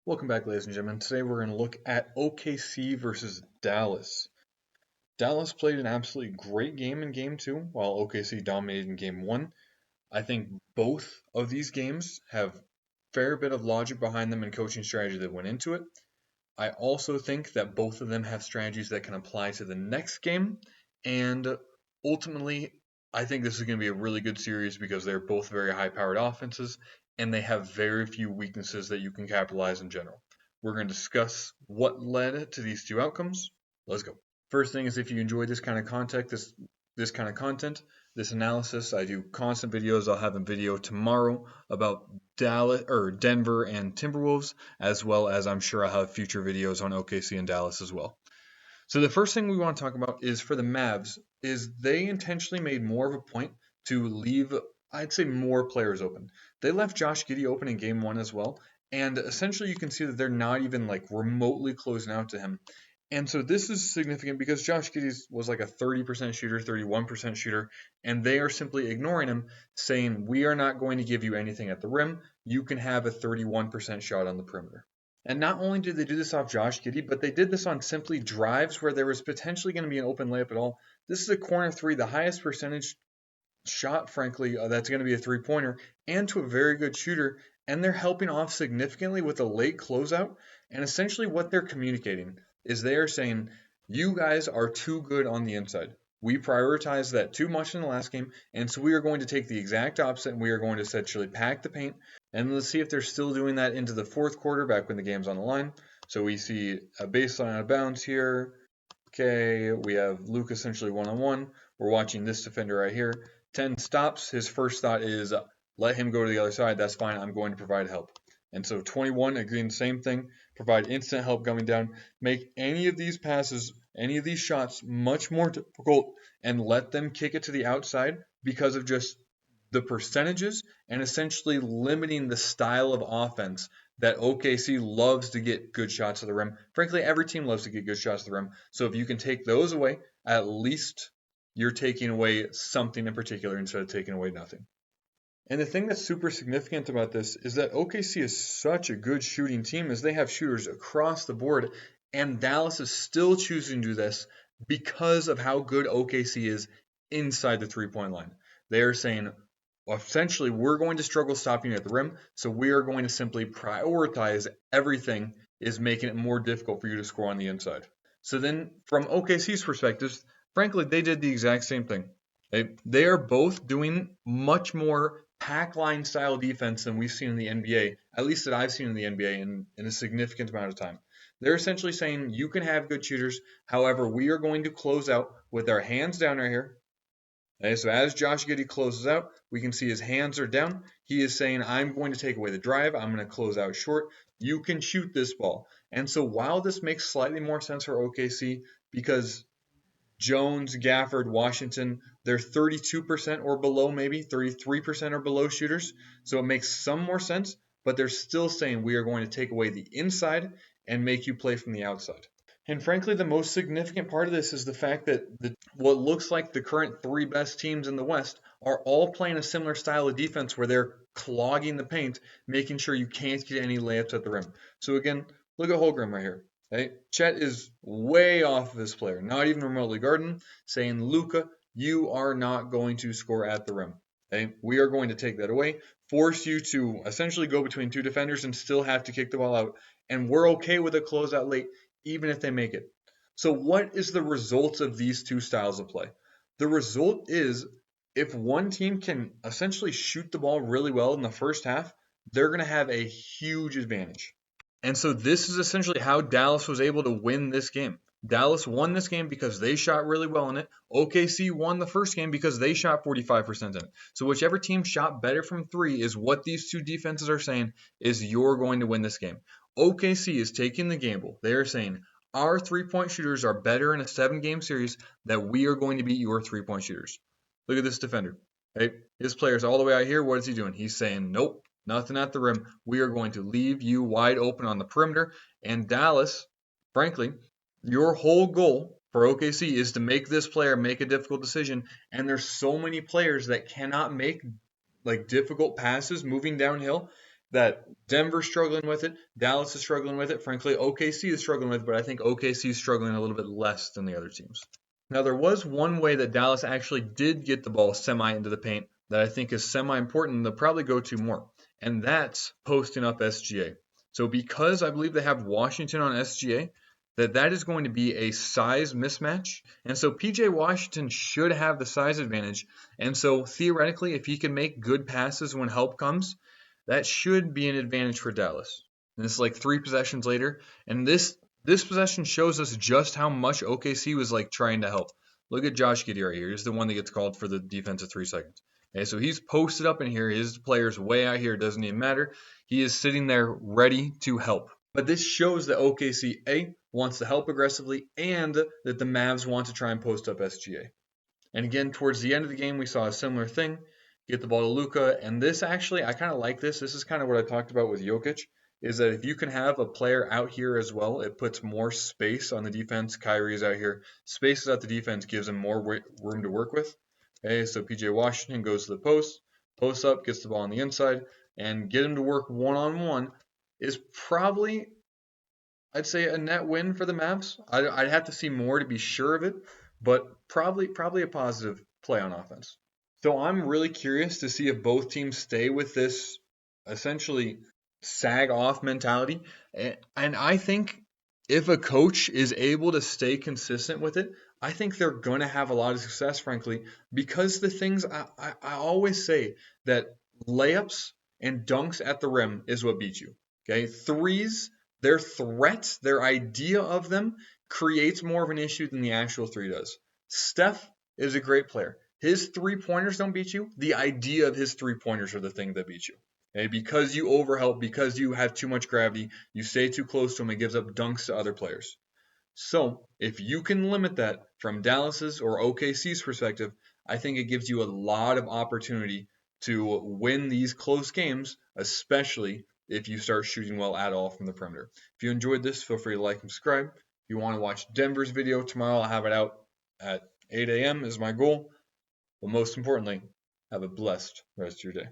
Welcome back, ladies and gentlemen. Today we're going to look at OKC versus Dallas. Dallas played an absolutely great game in Game 2, while OKC dominated in Game 1. I think both of these games have a fair bit of logic behind them and coaching strategy that went into it. I also think that both of them have strategies that can apply to the next game, and ultimately, I think this is going to be a really good series because they're both very high-powered offenses, and they have very few weaknesses that you can capitalize in general. We're going to discuss what led to these two outcomes. Let's go. First thing is, if you enjoy this kind of content, this analysis, I do constant videos. I'll have a video tomorrow about Denver and Timberwolves, as well as I'm sure I'll have future videos on OKC and Dallas as well. So the first thing we want to talk about is for the Mavs, is they intentionally made more of a point to leave, I'd say, more players open. They left Josh Giddey open in Game 1 as well, and essentially you can see that they're not even remotely closing out to him. And so this is significant because Josh Giddey was like a 30% shooter, 31% shooter, and they are simply ignoring him, saying, we are not going to give you anything at the rim. You can have a 31% shot on the perimeter. And not only did they do this off Josh Giddey, but they did this on simply drives where there was potentially going to be an open layup at all. This is a corner three, the highest percentage shot, frankly, that's going to be a three-pointer, and to a very good shooter, and they're helping off significantly with a late closeout. And essentially what they're communicating is they are saying, you guys are too good on the inside. We prioritized that too much in the last game, and so we are going to take the exact opposite, and we are going to essentially pack the paint. And let's see if they're still doing that into the fourth quarter, back when the game's on the line. So we see a baseline out of bounds here. Okay, we have Luke essentially one-on-one. We're watching this defender right here. 10 stops. His first thought is, let him go to the other side. That's fine. I'm going to provide help. And so 21, again, same thing. Provide instant help coming down. Make any of these passes, any of these shots much more difficult, and let them kick it to the outside because of just the percentages and essentially limiting the style of offense that OKC loves to get good shots at the rim. Frankly, every team loves to get good shots at the rim. So if you can take those away, at least you're taking away something in particular instead of taking away nothing. And the thing that's super significant about this is that OKC is such a good shooting team as they have shooters across the board, and Dallas is still choosing to do this because of how good OKC is inside the three-point line. They are saying, essentially, we're going to struggle stopping you at the rim, so we are going to simply prioritize everything is making it more difficult for you to score on the inside. So then, from OKC's perspective, frankly, they did the exact same thing. They are both doing much more pack line style defense than we've seen in the NBA, at least that I've seen in the NBA in a significant amount of time. They're essentially saying you can have good shooters, however, we are going to close out with our hands down right here. Okay, so as Josh Giddey closes out, we can see his hands are down. He is saying, I'm going to take away the drive. I'm going to close out short. You can shoot this ball. And so while this makes slightly more sense for OKC, because Jones, Gafford, Washington, they're 32% or below, maybe 33% or below shooters. So it makes some more sense, but they're still saying we are going to take away the inside and make you play from the outside. And frankly, the most significant part of this is the fact that what looks like the current three best teams in the West are all playing a similar style of defense where they're clogging the paint, making sure you can't get any layups at the rim. So again, look at Holmgren right here. Okay? Chet is way off of this player, not even remotely guarding, saying, Luka, you are not going to score at the rim. Okay? We are going to take that away, force you to essentially go between two defenders and still have to kick the ball out. And we're okay with a closeout late, even if they make it. So what is the result of these two styles of play? The result is if one team can essentially shoot the ball really well in the first half, they're going to have a huge advantage. And so this is essentially how Dallas was able to win this game. Dallas won this game because they shot really well in it. OKC won the first game because they shot 45% in it. So whichever team shot better from three is what these two defenses are saying is you're going to win this game. OKC is taking the gamble. They are saying our three-point shooters are better in a 7-game series that we are going to beat your three-point shooters. Look at this defender. Hey, his player's all the way out here. What is he doing? He's saying, nope, nothing at the rim. We are going to leave you wide open on the perimeter. And Dallas, frankly, your whole goal for OKC is to make this player make a difficult decision. And there's so many players that cannot make difficult passes moving downhill. that Denver's struggling with it, Dallas is struggling with it, frankly, OKC is struggling with it, but I think OKC is struggling a little bit less than the other teams. Now, there was one way that Dallas actually did get the ball semi into the paint that I think is semi important and they'll probably go to more, and that's posting up SGA. So, because I believe they have Washington on SGA, that is going to be a size mismatch. And so PJ Washington should have the size advantage. And so theoretically, if he can make good passes when help comes, that should be an advantage for Dallas. And this is like 3 possessions later, and this possession shows us just how much OKC was like trying to help. Look at Josh Giddey right here. He's the one that gets called for the defensive 3 seconds. Okay, so he's posted up in here. His player's way out here. It doesn't even matter. He is sitting there ready to help. But this shows that OKC A wants to help aggressively and that the Mavs want to try and post up SGA. And again, towards the end of the game, we saw a similar thing. Get the ball to Luka, and this actually, I kind of like this. This is kind of what I talked about with Jokic, is that if you can have a player out here as well, it puts more space on the defense. Kyrie is out here. Spaces out the defense gives him more room to work with. Okay, so PJ Washington goes to the post up, gets the ball on the inside, and get him to work one-on-one is probably, I'd say, a net win for the Mavs. I'd have to see more to be sure of it, but probably a positive play on offense. So I'm really curious to see if both teams stay with this essentially sag off mentality. And I think if a coach is able to stay consistent with it, I think they're going to have a lot of success, frankly, because the things I always say that layups and dunks at the rim is what beats you. Okay, threes, their threat, their idea of them creates more of an issue than the actual three does. Steph is a great player. His 3 pointers don't beat you. The idea of his 3 pointers are the thing that beats you. Okay? Because you overhelp, because you have too much gravity, you stay too close to him, it gives up dunks to other players. So if you can limit that from Dallas's or OKC's perspective, I think it gives you a lot of opportunity to win these close games, especially if you start shooting well at all from the perimeter. If you enjoyed this, feel free to like and subscribe. If you want to watch Denver's video tomorrow, I'll have it out at 8 a.m. is my goal. But most importantly, have a blessed rest of your day.